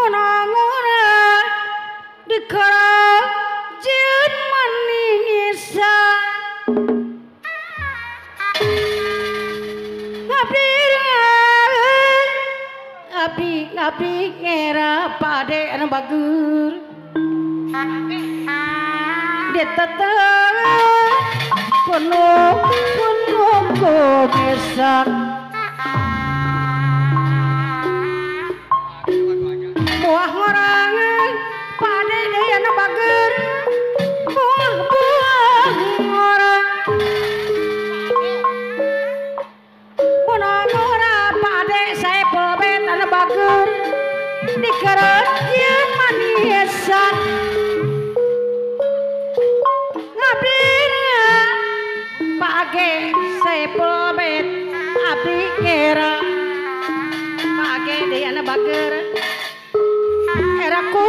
Menangora di kerajaan manisa abdi ngera pade anu bagur dia tetep penuh gomesan buah ngorangan pade dia anu bagur buah ngorang ngora pade saya pelbet anu bagur di kerajaan manisan ngabdina page saya pelbet abdi ngera page dia anu bagur eraku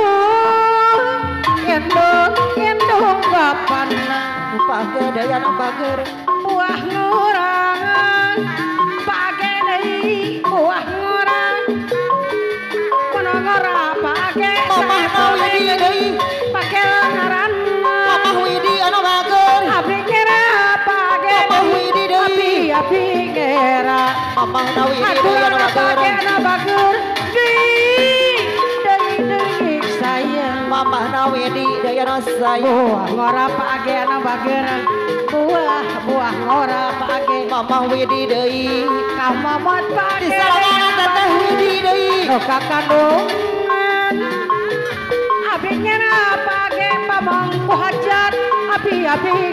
endong bapana page dia anu bagur buah ngorangan page deui buah ngorang ngora page Mamah Widi deui page ngaran Mamah Widi anu bager abdi ngera page Mamah Widi deui abdi ngera Mamah Widi deui anu page bager anu bagur deui sayang Mamah Widi deui anu sayang buah ngora page anu bager buah ngora page Mamah Widi deui kamamot page disalangan teteh Widi deui no kakandungan abdi ngera page pamangku hajat abi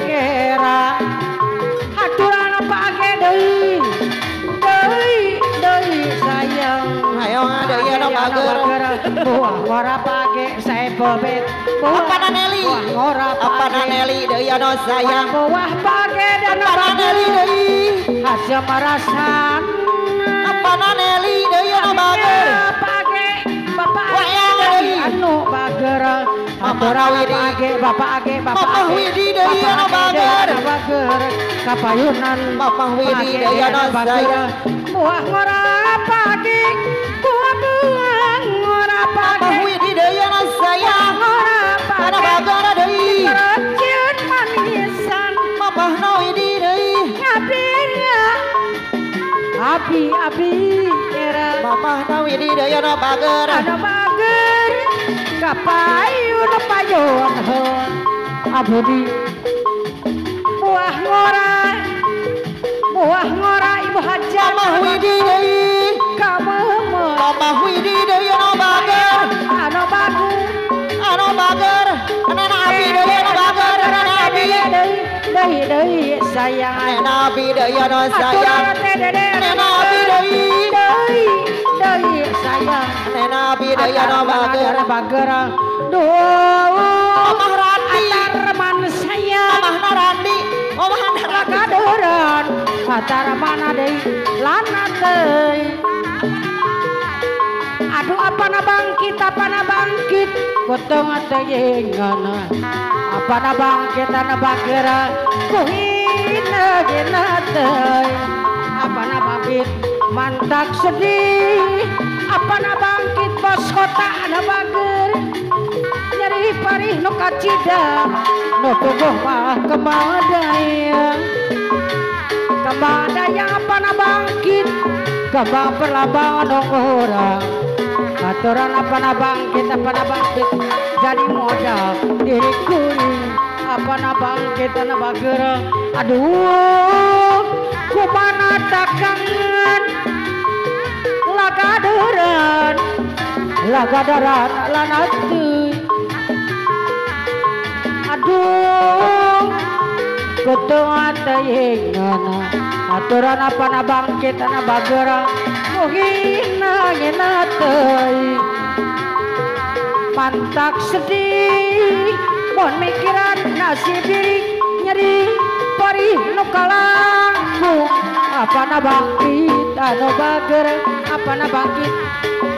ngera haturan page deui sayang ayo deui anu bager buah ngora page saya bobet Apana Neli ngora Apana Neli deui anu sayang buah page dan Apana Neli deui hasil marasan Apana Neli deui anu bager page bapak Wayang deui anu bager Mamah Widi bapak Mamah Widi deui anu bager kapayunan Mamah Widi deui anu sayang buah ngora page buah ngora Mamah page Widi deui anu sayang ngora anu page bager deui kerajaan manisan Mamah Widi deui abi era Mamah Widi deui anu bager anu bager kapayun payun abdi buah ngora ibu hajat Mamah Widi deui kamu Mamah Widi deui anu bager anu bager Nena Abi deui anu bager Nena Abi deui sayang Nena Abi deui anu sayang Nena Abi deui sayang Nena Abi deui anu bager bager duh Mamah Randi atarman sayang Mamah Randi Mamah Randi kadoran atar mana deui lana deui aduh apana bangkit gotong teyengana apana bangkit ana bagera kuhina gena deui apana bangkit mantak sedih apana bangkit bos kota ana bager nyeri parih nu kacida nu tubuh mah kemadayang apana bangkit kembang perlambang orang aturan apana bangkit jadi modal diri kuring apana bangkit ana bager aduh kumana dakangan lagadaran lana teuy aduh kutungan tayengana aturan apana bangkit ana bager muhina ngena teuy pantak sedih mon mikiran nasib diri nyeri perih nu kalangkung apana bangkit anu bager apana bangkit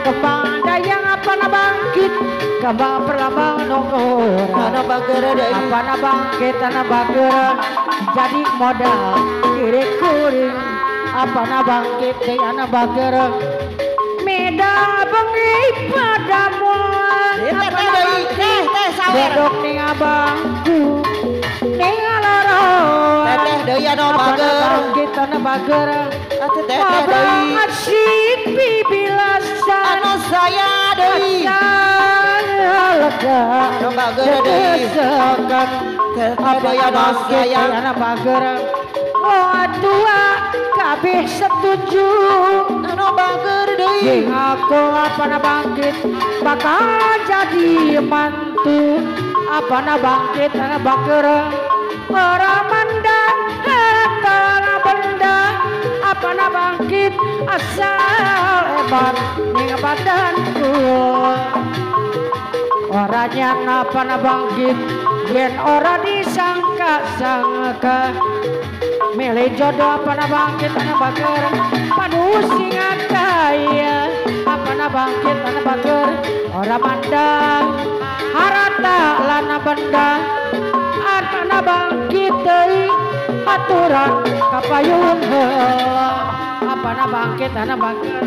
kembang dayang apana bangkit kembang perlambang nongor anu bager deui apana bangkit anu bager jadi modal diri kuring apana bangkit deui anu bager meda bengi pada dok ning abangku ning loro teteh deui anu bager kita anu bager teteh deui asik bibilasan anu saya deui lega anu bager deui sekan teteh deui anu saya anu bager dua kabeh setuju anu bager deui sing aku apana bangkit bakal jadi mantu apana bangkit anu bager ora mandang harta benda apana bangkit asal hebat ning badanku ora nyana apana bangkit yen ora disangka-sangka milih jodoh apana bangkit anu bager padu sing kaya apana bangkit anu bager ora mandang harta lana benda apana bangkit deui aturan kapayun heula apana bangkit anu bager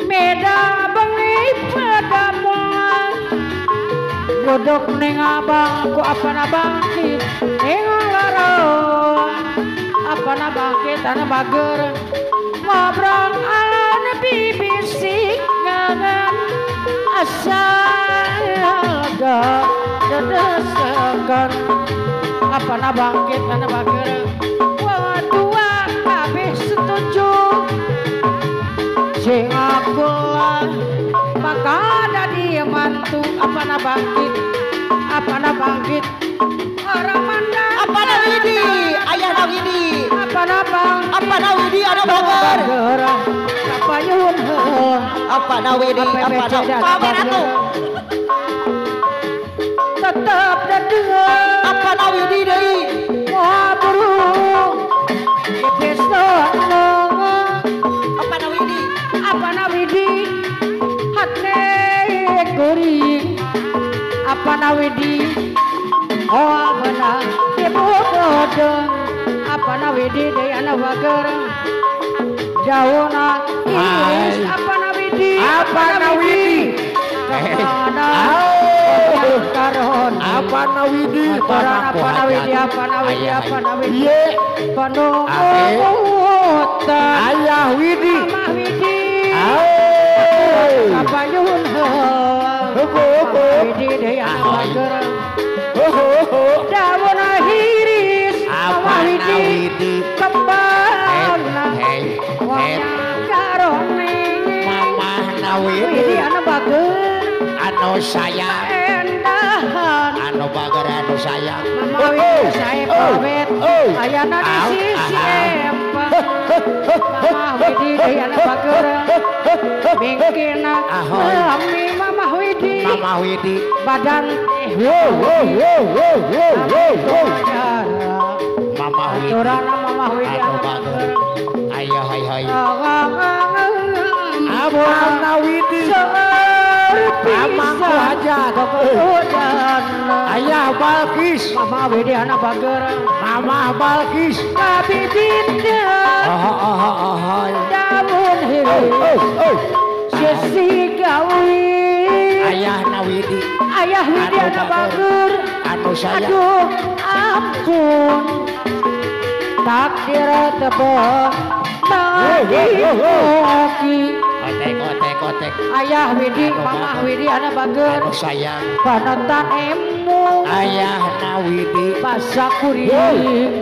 meda bengi padamuan duduk ning abangku apana bangkit ning loro apana bangkit anu bager ngobrol alon bibisik ngangan asal lega dedesekan apana bangkit anu bager dua kabeh setuju sing aku lah bakal jadi mantu apana bangkit orang mandang apana widi ayahna widi apana widi anu bager kapayun apana widi apana pamer atuh tetap dadeung apana widi deui moal burung episode apana widi hate kuring apana widi oh benar ibu kodong apana widi deui anu bager dauna iris apana widi karon apana widi apana widi penuh ayah widi mama widi kapayun widi deui anu bager daun iris mama widi kembang karon mama widi anu bager anu sayang endahan anu bager anu sayang mama widi sae pawet ayana di sisi empang mama widi deui anu bager bingkina mama widi badan mama widi aturan mama widi anu bager ayo hai abona widi Amangku hajat ayah Balkis mama widi anu bager mama Balkis kabibitnya daun hiris sisi gawi ayah widi anu bager anu sayang aduh ampun takdir tebak lagi kotek ayah widi mama widi anu bager anu sayang panonton emu ayah widi pasak kuring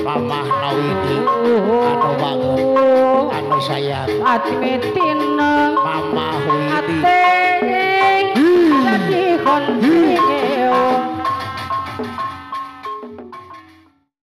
mama widi anu bager anu sayang hati metin mama widi ate jadi konflik